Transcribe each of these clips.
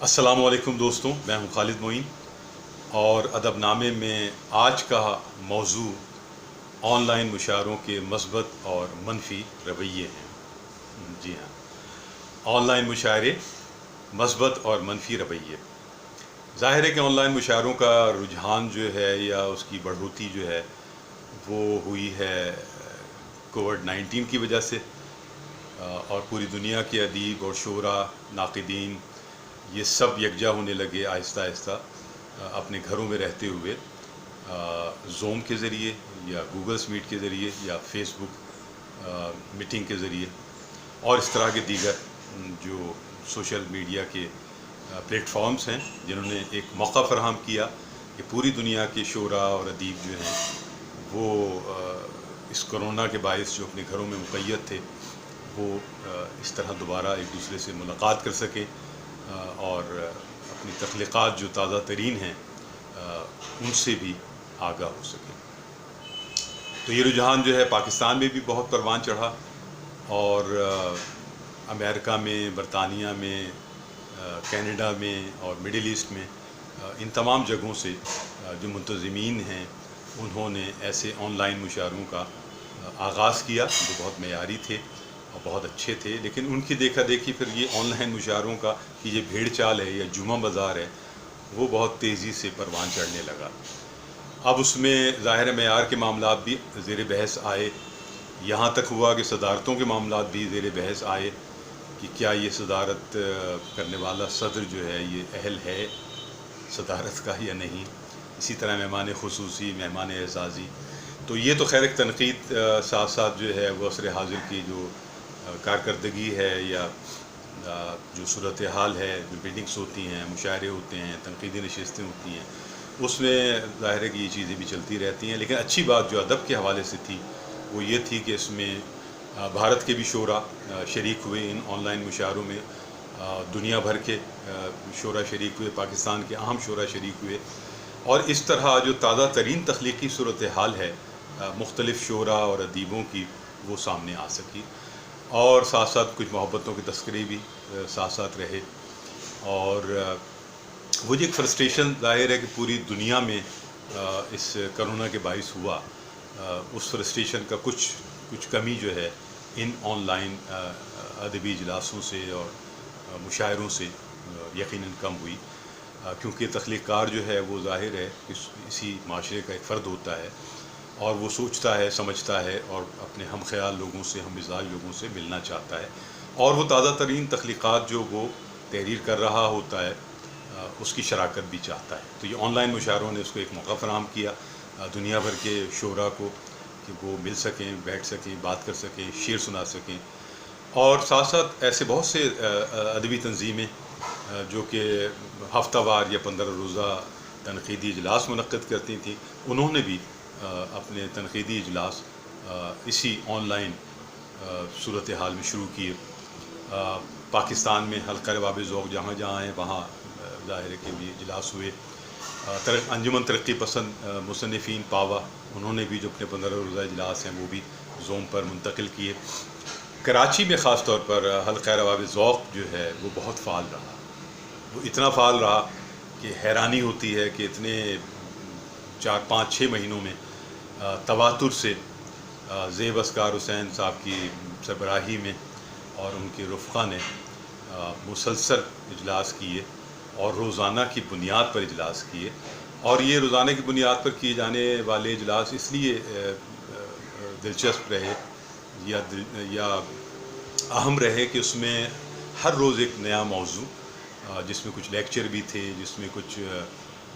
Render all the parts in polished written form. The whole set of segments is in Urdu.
السلام علیکم دوستوں، میں ہوں خالد معین اور ادب نامے میں آج کا موضوع آن لائن مشاعروں کے مثبت اور منفی رویے ہیں۔ جی ہاں، آن لائن مشاعرے، مثبت اور منفی رویے۔ ظاہر ہے کہ آن لائن مشاعروں کا رجحان جو ہے یا اس کی بڑھوتی جو ہے وہ ہوئی ہے کووڈ-19 کی وجہ سے، اور پوری دنیا کے ادیب اور شعراء، ناقدین، یہ سب یکجا ہونے لگے آہستہ آہستہ اپنے گھروں میں رہتے ہوئے، زوم کے ذریعے یا گوگلس میٹ کے ذریعے یا فیس بک میٹنگ کے ذریعے اور اس طرح کے دیگر جو سوشل میڈیا کے پلیٹ فارمز ہیں، جنہوں نے ایک موقع فراہم کیا کہ پوری دنیا کے شعراء اور ادیب جو ہیں وہ اس کرونا کے باعث جو اپنے گھروں میں مقید تھے وہ اس طرح دوبارہ ایک دوسرے سے ملاقات کر سکیں اور اپنی تخلیقات جو تازہ ترین ہیں ان سے بھی آگاہ ہو سکیں۔ تو یہ رجحان جو ہے پاکستان میں بھی بہت پروان چڑھا، اور امریکہ میں، برطانیہ میں، کینیڈا میں اور مڈل ایسٹ میں، ان تمام جگہوں سے جو منتظمین ہیں انہوں نے ایسے آن لائن مشاعروں کا آغاز کیا جو بہت معیاری تھے اور بہت اچھے تھے، لیکن ان کی دیکھا دیکھی پھر یہ آن لائن مشاعروں کا کہ یہ بھیڑ چال ہے یا جمعہ بازار ہے وہ بہت تیزی سے پروان چڑھنے لگا۔ اب اس میں ظاہر معیار کے معاملات بھی زیر بحث آئے، یہاں تک ہوا کہ صدارتوں کے معاملات بھی زیر بحث آئے کہ کیا یہ صدارت کرنے والا صدر جو ہے یہ اہل ہے صدارت کا یا نہیں، اسی طرح مہمان خصوصی، مہمان اعزازی۔ تو یہ تو خیر ایک تنقید ساتھ ساتھ جو ہے وہ عصر حاضر کی جو کارکردگی ہے یا جو صورتحال ہے، جو میٹنگس ہوتی ہیں، مشاعرے ہوتے ہیں، تنقیدی نشستیں ہوتی ہیں، اس میں ظاہر ہے کہ یہ چیزیں بھی چلتی رہتی ہیں، لیکن اچھی بات جو ادب کے حوالے سے تھی وہ یہ تھی کہ اس میں بھارت کے بھی شعراء شریک ہوئے ان آن لائن مشاعروں میں، دنیا بھر کے شعراء شریک ہوئے، پاکستان کے اہم شعراء شریک ہوئے، اور اس طرح جو تازہ ترین تخلیقی صورتحال ہے مختلف شعراء اور ادیبوں کی وہ سامنے آ سکی، اور ساتھ ساتھ کچھ محبتوں کے تذکرے بھی ساتھ ساتھ رہے، اور وہ جو ایک فرسٹریشن ظاہر ہے کہ پوری دنیا میں اس کرونا کے باعث ہوا، اس فرسٹریشن کا کچھ کمی جو ہے ان آن لائن ادبی اجلاسوں سے اور مشاعروں سے یقیناً کم ہوئی، کیونکہ تخلیق کار جو ہے وہ ظاہر ہے کہ اسی معاشرے کا ایک فرد ہوتا ہے اور وہ سوچتا ہے، سمجھتا ہے اور اپنے ہم خیال لوگوں سے، ہم مزاج لوگوں سے ملنا چاہتا ہے، اور وہ تازہ ترین تخلیقات جو وہ تحریر کر رہا ہوتا ہے اس کی شراکت بھی چاہتا ہے۔ تو یہ آن لائن مشاعروں نے اس کو ایک موقع فراہم کیا دنیا بھر کے شعراء کو کہ وہ مل سکیں، بیٹھ سکیں، بات کر سکیں، شعر سنا سکیں، اور ساتھ ساتھ ایسے بہت سے ادبی تنظیمیں جو کہ ہفتہ وار یا 15 روزہ تنقیدی اجلاس منعقد کرتی تھیں، انہوں نے بھی اپنے تنقیدی اجلاس اسی آن لائن صورتحال میں شروع کیے۔ پاکستان میں حلقہ رباب ذوق جہاں جہاں ہیں وہاں ظاہر ہے کہ بھی اجلاس ہوئے۔ انجمن ترقی پسند مصنفین پاوا، انہوں نے بھی جو اپنے 15 روزہ اجلاس ہیں وہ بھی زوم پر منتقل کیے۔ کراچی میں خاص طور پر حلقہ رباب ذوق جو ہے وہ بہت فعال رہا، وہ اتنا فعال رہا کہ حیرانی ہوتی ہے کہ اتنے 4-5-6 مہینوں میں تواتر سے زیب اسکار حسین صاحب کی سربراہی میں اور ان کے رفقا نے مسلسل اجلاس کیے اور روزانہ کی بنیاد پر اجلاس کیے، اور یہ روزانہ کی بنیاد پر کیے جانے والے اجلاس اس لیے دلچسپ رہے یا اہم رہے کہ اس میں ہر روز ایک نیا موضوع، جس میں کچھ لیکچر بھی تھے، جس میں کچھ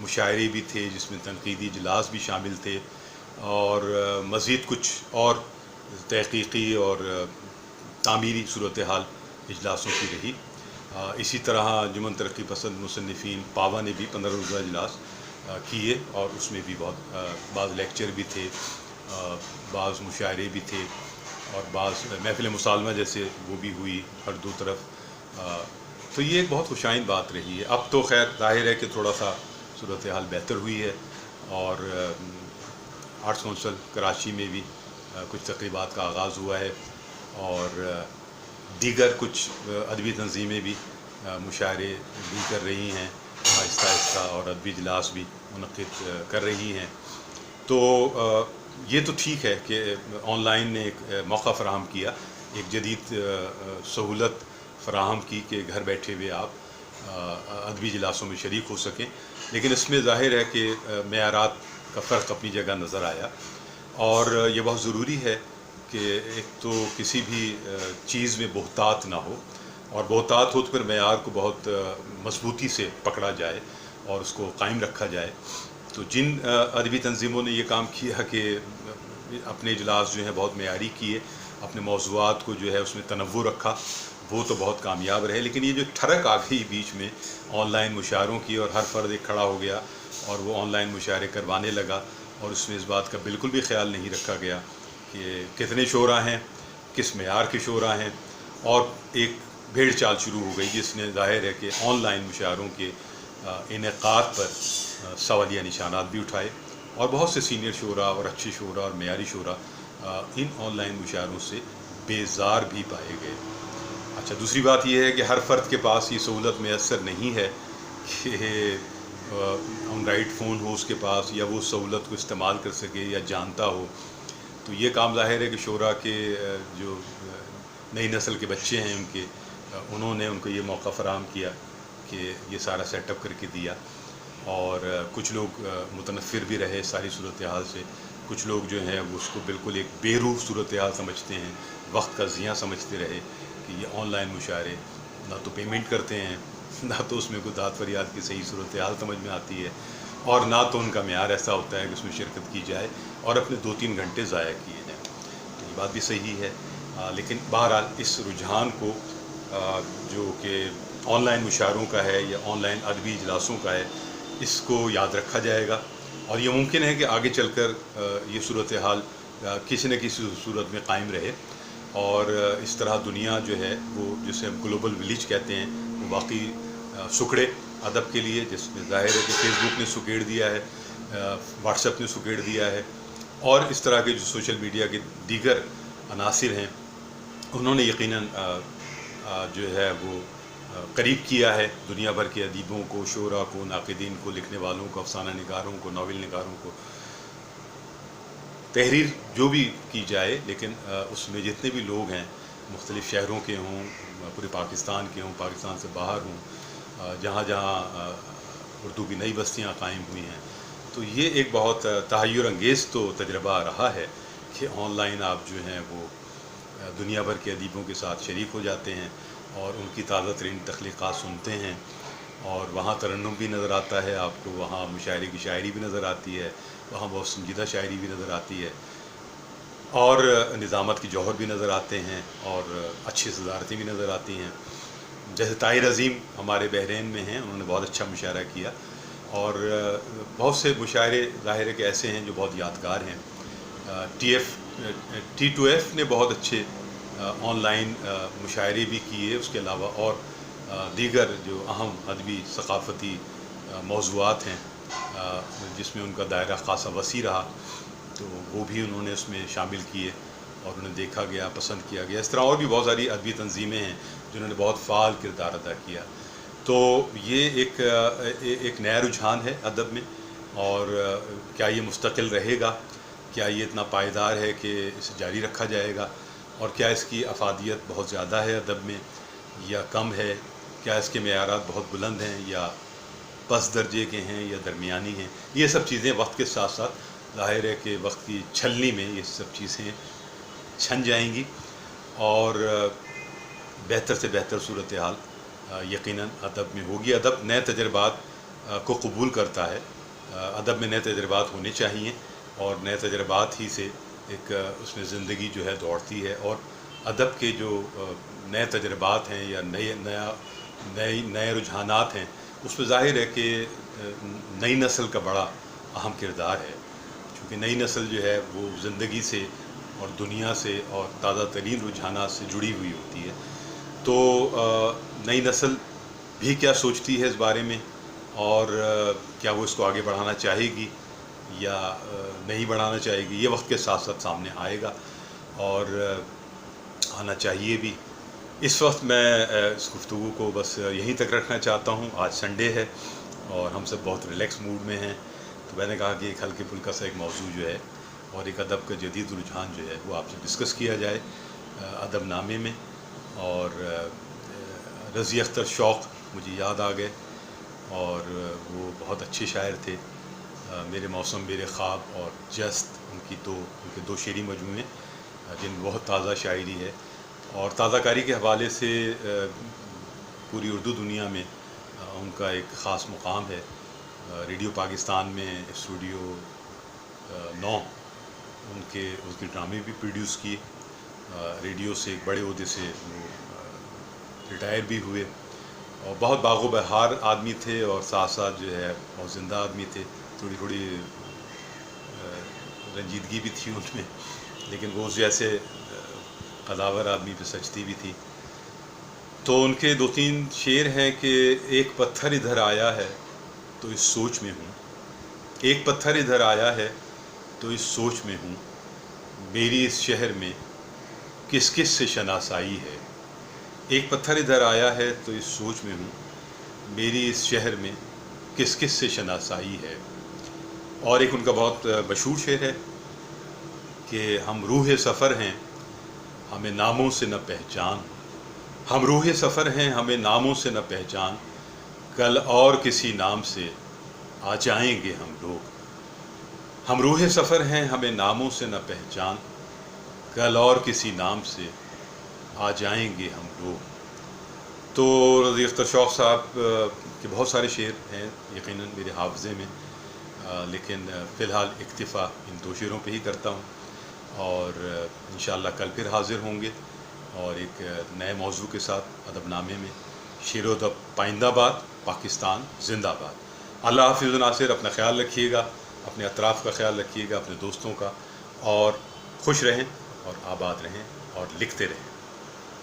مشاعرے بھی تھے، جس میں تنقیدی اجلاس بھی شامل تھے، اور مزید کچھ اور تحقیقی اور تعمیری صورتحال اجلاسوں کی رہی۔ اسی طرح انجمن ترقی پسند مصنفین پاوا نے بھی 15 روزہ اجلاس کیے، اور اس میں بھی بعض لیکچر بھی تھے، بعض مشاعرے بھی تھے، اور بعض محفل مسالمہ جیسے وہ بھی ہوئی ہر دو طرف۔ تو یہ ایک بہت خوشائند بات رہی ہے۔ اب تو خیر ظاہر ہے کہ تھوڑا سا صورتحال بہتر ہوئی ہے، اور آرٹس کونسل کراچی میں بھی کچھ تقریبات کا آغاز ہوا ہے، اور دیگر کچھ ادبی تنظیمیں بھی مشاعرے بھی کر رہی ہیں آہستہ آہستہ، اور ادبی اجلاس بھی منعقد کر رہی ہیں۔ تو یہ تو ٹھیک ہے کہ آن لائن نے ایک موقع فراہم کیا، ایک جدید سہولت فراہم کی کہ گھر بیٹھے ہوئے آپ ادبی اجلاسوں میں شریک ہو سکیں، لیکن اس میں ظاہر ہے کہ معیارات کا فرق اپنی جگہ نظر آیا، اور یہ بہت ضروری ہے کہ ایک تو کسی بھی چیز میں بہتات نہ ہو، اور بہتات ہو تو پھر معیار کو بہت مضبوطی سے پکڑا جائے اور اس کو قائم رکھا جائے۔ تو جن ادبی تنظیموں نے یہ کام کیا کہ اپنے اجلاس جو ہیں بہت معیاری کیے، اپنے موضوعات کو جو ہے اس میں تنوع رکھا، وہ تو بہت کامیاب رہے۔ لیکن یہ جو ٹھڑک آ گئی بیچ میں آن لائن مشاعروں کی، اور ہر فرد ایک کھڑا ہو گیا اور وہ آن لائن مشاعرے کروانے لگا، اور اس میں اس بات کا بالکل بھی خیال نہیں رکھا گیا کہ کتنے شعراء ہیں، کس معیار کے شعراء ہیں، اور ایک بھیڑ چال شروع ہو گئی جس نے ظاہر ہے کہ آن لائن مشاعروں کے انعقاد پر سوالیہ نشانات بھی اٹھائے، اور بہت سے سینئر شعراء اور اچھے شعراء اور معیاری شعراء ان آن لائن مشاعروں سے بیزار بھی پائے گئے۔ اچھا، دوسری بات یہ ہے کہ ہر فرد کے پاس یہ سہولت میسر نہیں ہے کہ اینڈرائڈ فون ہو اس کے پاس، یا وہ سہولت کو استعمال کر سکے یا جانتا ہو۔ تو یہ کام ظاہر ہے کہ شعراء کے جو نئی نسل کے بچے ہیں انہوں نے ان کو یہ موقع فراہم کیا کہ یہ سارا سیٹ اپ کر کے دیا، اور کچھ لوگ متنفر بھی رہے ساری صورتحال سے، کچھ لوگ جو ہیں وہ اس کو بالکل ایک بے روح صورتحال سمجھتے ہیں، وقت کا ضیاع سمجھتے رہے کہ یہ آن لائن مشاعرے نہ تو پیمنٹ کرتے ہیں، نہ تو اس میں کوئی داد فریاد کی صحیح صورتحال سمجھ میں آتی ہے، اور نہ تو ان کا معیار ایسا ہوتا ہے کہ اس میں شرکت کی جائے اور اپنے 2-3 گھنٹے ضائع کیے جائیں۔ تو یہ بات بھی صحیح ہے، لیکن بہرحال اس رجحان کو جو کہ آن لائن مشاعروں کا ہے یا آن لائن ادبی اجلاسوں کا ہے، اس کو یاد رکھا جائے گا، اور یہ ممکن ہے کہ آگے چل کر یہ صورتحال کسی نہ کسی صورت میں قائم رہے، اور اس طرح دنیا جو ہے وہ جسے ہم گلوبل ولیج کہتے ہیں وہ واقعی سکڑے ادب کے لیے، جس میں ظاہر ہے کہ فیس بک نے سکیڑ دیا ہے، واٹس ایپ نے سکیڑ دیا ہے، اور اس طرح کے جو سوشل میڈیا کے دیگر عناصر ہیں انہوں نے یقیناً جو ہے وہ قریب کیا ہے دنیا بھر کے ادیبوں کو، شعراء کو، ناقدین کو، لکھنے والوں کو، افسانہ نگاروں کو، ناول نگاروں کو۔ تحریر جو بھی کی جائے، لیکن اس میں جتنے بھی لوگ ہیں مختلف شہروں کے ہوں، پورے پاکستان کے ہوں، پاکستان سے باہر ہوں، جہاں جہاں اردو کی نئی بستیاں قائم ہوئی ہیں، تو یہ ایک بہت تحیر انگیز تو تجربہ رہا ہے کہ آن لائن آپ جو ہیں وہ دنیا بھر کے ادیبوں کے ساتھ شریک ہو جاتے ہیں، اور ان کی تازہ ترین تخلیقات سنتے ہیں، اور وہاں ترنم بھی نظر آتا ہے آپ کو، وہاں مشاعرے کی شاعری بھی نظر آتی ہے، وہاں بہت سنجیدہ شاعری بھی نظر آتی ہے، اور نظامت کی جوہر بھی نظر آتے ہیں، اور اچھی صدارتیں بھی نظر آتی ہیں۔ جیسے طاہر عظیم ہمارے بحرین میں ہیں، انہوں نے بہت اچھا مشاعرہ کیا، اور بہت سے مشاعرے ظاہر ہے کہ ایسے ہیں جو بہت یادگار ہیں۔ T2F نے بہت اچھے آن لائن مشاعرے بھی کیے، اس کے علاوہ اور دیگر جو اہم ادبی ثقافتی موضوعات ہیں جس میں ان کا دائرہ خاصا وسیع رہا، تو وہ بھی انہوں نے اس میں شامل کیے، اور انہیں دیکھا گیا، پسند کیا گیا۔ اس طرح اور بھی بہت ساری ادبی تنظیمیں ہیں جنہوں نے بہت فعال کردار ادا کیا۔ تو یہ ایک نیا رجحان ہے ادب میں، اور کیا یہ مستقل رہے گا؟ کیا یہ اتنا پائیدار ہے کہ اسے جاری رکھا جائے گا؟ اور کیا اس کی افادیت بہت زیادہ ہے ادب میں یا کم ہے؟ کیا اس کے معیارات بہت بلند ہیں یا پس درجے کے ہیں یا درمیانی ہیں؟ یہ سب چیزیں وقت کے ساتھ ساتھ ظاہر ہے کہ وقت کی چھلنی میں یہ سب چیزیں چھن جائیں گی، اور بہتر سے بہتر صورتحال یقیناً ادب میں ہوگی۔ ادب نئے تجربات کو قبول کرتا ہے، ادب میں نئے تجربات ہونے چاہیے، اور نئے تجربات ہی سے ایک اس میں زندگی جو ہے دوڑتی ہے، اور ادب کے جو نئے تجربات ہیں یا نئے رجحانات ہیں، اس میں ظاہر ہے کہ نئی نسل کا بڑا اہم کردار ہے، چونکہ نئی نسل جو ہے وہ زندگی سے اور دنیا سے اور تازہ ترین رجحانات سے جڑی ہوئی ہوتی ہے۔ تو نئی نسل بھی کیا سوچتی ہے اس بارے میں، اور کیا وہ اس کو آگے بڑھانا چاہے گی یا نہیں بڑھانا چاہے گی، یہ وقت کے ساتھ ساتھ سامنے آئے گا، اور آنا چاہیے بھی۔ اس وقت میں اس گفتگو کو بس یہیں تک رکھنا چاہتا ہوں. آج سنڈے ہے اور ہم سب بہت ریلیکس موڈ میں ہیں، تو میں نے کہا کہ ایک ہلکے پھلکا سا ایک موضوع جو ہے اور ایک ادب کا جدید رجحان جو ہے وہ آپ سے ڈسکس کیا جائے ادب نامے میں. اور رضی اختر شوق مجھے یاد آ گئے، اور وہ بہت اچھے شاعر تھے. میرے موسم میرے خواب اور جست ان کے دو شعری مجموعے جن میں بہت تازہ شاعری ہے، اور تازہ کاری کے حوالے سے پوری اردو دنیا میں ان کا ایک خاص مقام ہے. ریڈیو پاکستان میں اسٹوڈیو 9 ان کے ڈرامے بھی پروڈیوس کیے. ریڈیو سے ایک بڑے عہدے سے وہ ریٹائر بھی ہوئے، اور بہت باغ و بہار آدمی تھے، اور ساتھ ساتھ جو ہے بہت زندہ آدمی تھے. تھوڑی رنجیدگی بھی تھی ان میں، لیکن وہ جیسے قداور آدمی پہ سجتی بھی تھی. تو ان کے 2-3 شعر ہیں کہ ایک پتھر ادھر آیا ہے تو اس سوچ میں ہوں، ایک پتھر ادھر آیا ہے تو اس سوچ میں ہوں، میری اس شہر میں کس کس سے شناسائی ہے. ایک پتھر ادھر آیا ہے تو اس سوچ میں ہوں، میری اس شہر میں کس کس سے شناسائی ہے. اور ایک ان کا بہت مشہور شعر ہے کہ ہم روح سفر ہیں ہمیں ناموں سے نہ پہچان، ہم روح سفر ہیں ہمیں ناموں سے نہ پہچان، کل اور کسی نام سے آ جائیں گے ہم لوگ. ہم روح سفر ہیں ہمیں ناموں سے نہ پہچان، کل اور کسی نام سے آ جائیں گے ہم لوگ. تو رضی اختر شوق صاحب کے بہت سارے شعر ہیں یقیناً میرے حافظے میں، لیکن فی الحال اکتفا ان 2 شعروں پہ ہی کرتا ہوں، اور انشاءاللہ کل پھر حاضر ہوں گے اور ایک نئے موضوع کے ساتھ ادب نامے میں. شعر و ادب پائندہ باد، پاکستان زندہ باد. اللہ حافظ. ناصر اپنا خیال رکھیے گا، اپنے اطراف کا خیال رکھیے گا، اپنے دوستوں کا، اور خوش رہیں اور آباد رہیں اور لکھتے رہیں.